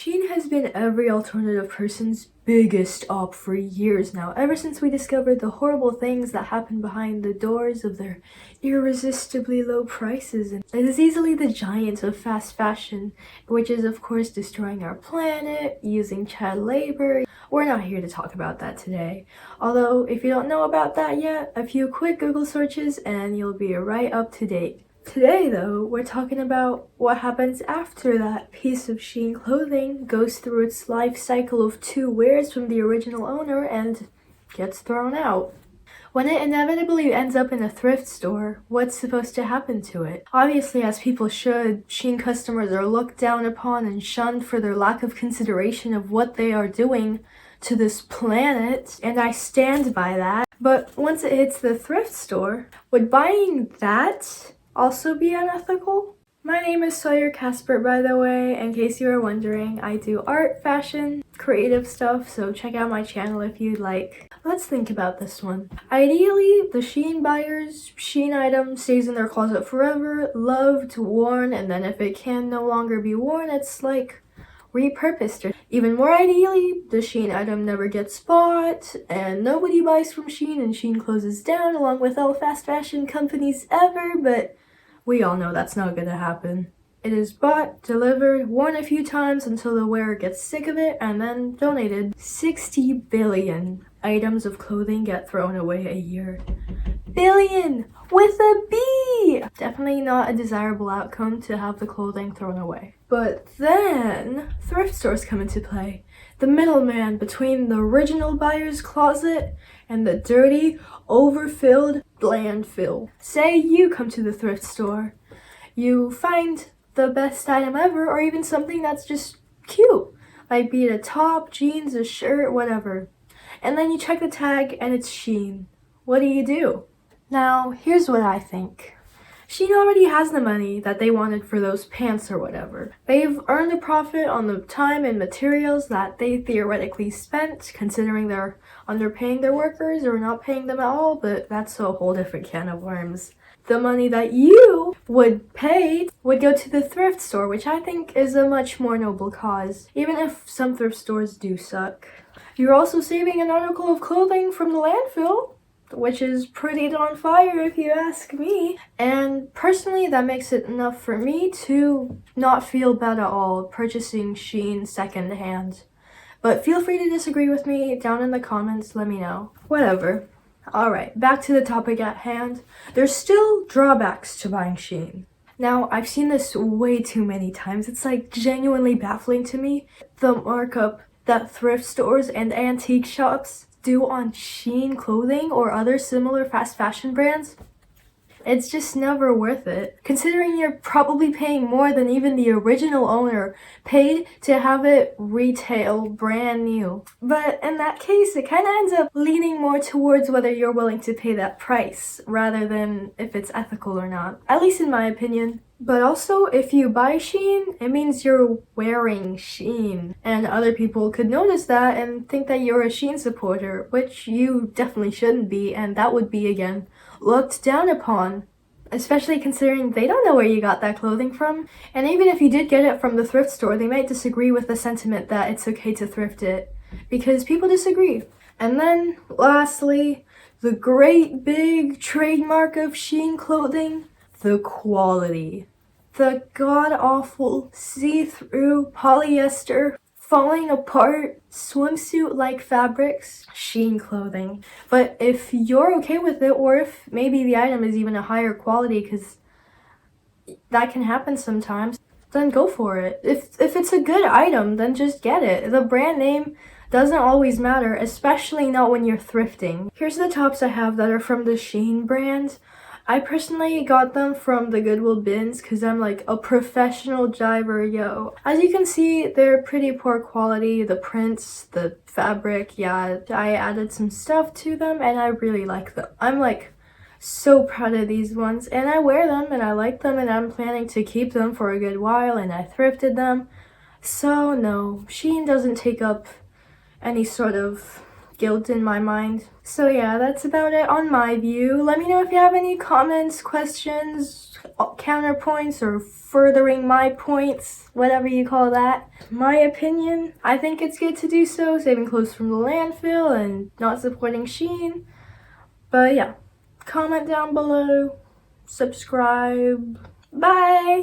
Shein has been every alternative person's biggest op for years now, ever since we discovered the horrible things that happen behind the doors of their irresistibly low prices. And it is easily the giant of fast fashion, which is of course destroying our planet, using child labor. We're not here to talk about that today. Although, if you don't know about that yet, a few quick Google searches and you'll be right up to date. Today, though, we're talking about what happens after that piece of Shein clothing goes through its life cycle of 2 wears from the original owner and gets thrown out. When it inevitably ends up in a thrift store, what's supposed to happen to it? Obviously, as people should, Shein customers are looked down upon and shunned for their lack of consideration of what they are doing to this planet, and I stand by that. But once it hits the thrift store, would buying that also be unethical? My name is Caspr, by the way, in case you were wondering. I do art, fashion, creative stuff, so check out my channel if you'd like. Let's think about this one. Ideally, the Shein buyer's Shein item stays in their closet forever, loved, worn, and then if it can no longer be worn, it's like repurposed. Even more ideally, the Shein item never gets bought and nobody buys from Shein and Shein closes down along with all fast fashion companies ever, but we all know that's not gonna happen. It is bought, delivered, worn a few times until the wearer gets sick of it, and then donated. 60 billion items of clothing get thrown away a year. Billion! With a B! Definitely not a desirable outcome to have the clothing thrown away. But then, thrift stores come into play. The middleman between the original buyer's closet and the dirty, overfilled landfill. Say you come to the thrift store. You find the best item ever, or even something that's just cute. Like be it a top, jeans, a shirt, whatever. And then you check the tag and it's Shein. What do? Now, here's what I think. Shein already has the money that they wanted for those pants or whatever. They've earned a profit on the time and materials that they theoretically spent, considering they're underpaying their workers or not paying them at all, but that's a whole different can of worms. The money that you would pay would go to the thrift store, which I think is a much more noble cause, even if some thrift stores do suck. You're also saving an article of clothing from the landfill, which is pretty darn fire if you ask me. And personally, that makes it enough for me to not feel bad at all purchasing Shein secondhand. But feel free to disagree with me down in the comments, let me know. Whatever. Alright, back to the topic at hand. There's still drawbacks to buying Shein. Now, I've seen this way too many times. It's like genuinely baffling to me. The markup that thrift stores and antique shops do on Shein clothing or other similar fast fashion brands, it's just never worth it. Considering you're probably paying more than even the original owner paid to have it retail brand new. But in that case, it kind of ends up leaning more towards whether you're willing to pay that price rather than if it's ethical or not, at least in my opinion. But also, if you buy Shein, it means you're wearing Shein. And other people could notice that and think that you're a Shein supporter, which you definitely shouldn't be, and that would be, again, looked down upon. Especially considering they don't know where you got that clothing from. And even if you did get it from the thrift store, they might disagree with the sentiment that it's okay to thrift it, because people disagree. And then, lastly, the great big trademark of Shein clothing, the quality. The god-awful, see-through, polyester, falling apart, swimsuit-like fabrics, Shein clothing. But if you're okay with it, or if maybe the item is even a higher quality, because that can happen sometimes, then go for it. If it's a good item, then just get it. The brand name doesn't always matter, especially not when you're thrifting. Here's the tops I have that are from the Shein brand. I personally got them from the Goodwill bins because I'm like a professional diver, yo. As you can see, they're pretty poor quality. The prints, the fabric, yeah, I added some stuff to them and I really like them. I'm like so proud of these ones and I wear them and I like them and I'm planning to keep them for a good while and I thrifted them. So no, Shein doesn't take up any sort of guilt in my mind. So yeah, that's about it on my view. Let me know if you have any comments, questions, counterpoints, or furthering my points, whatever you call that. My opinion, I think it's good to do so, saving clothes from the landfill and not supporting Shein. But yeah, comment down below, subscribe, bye!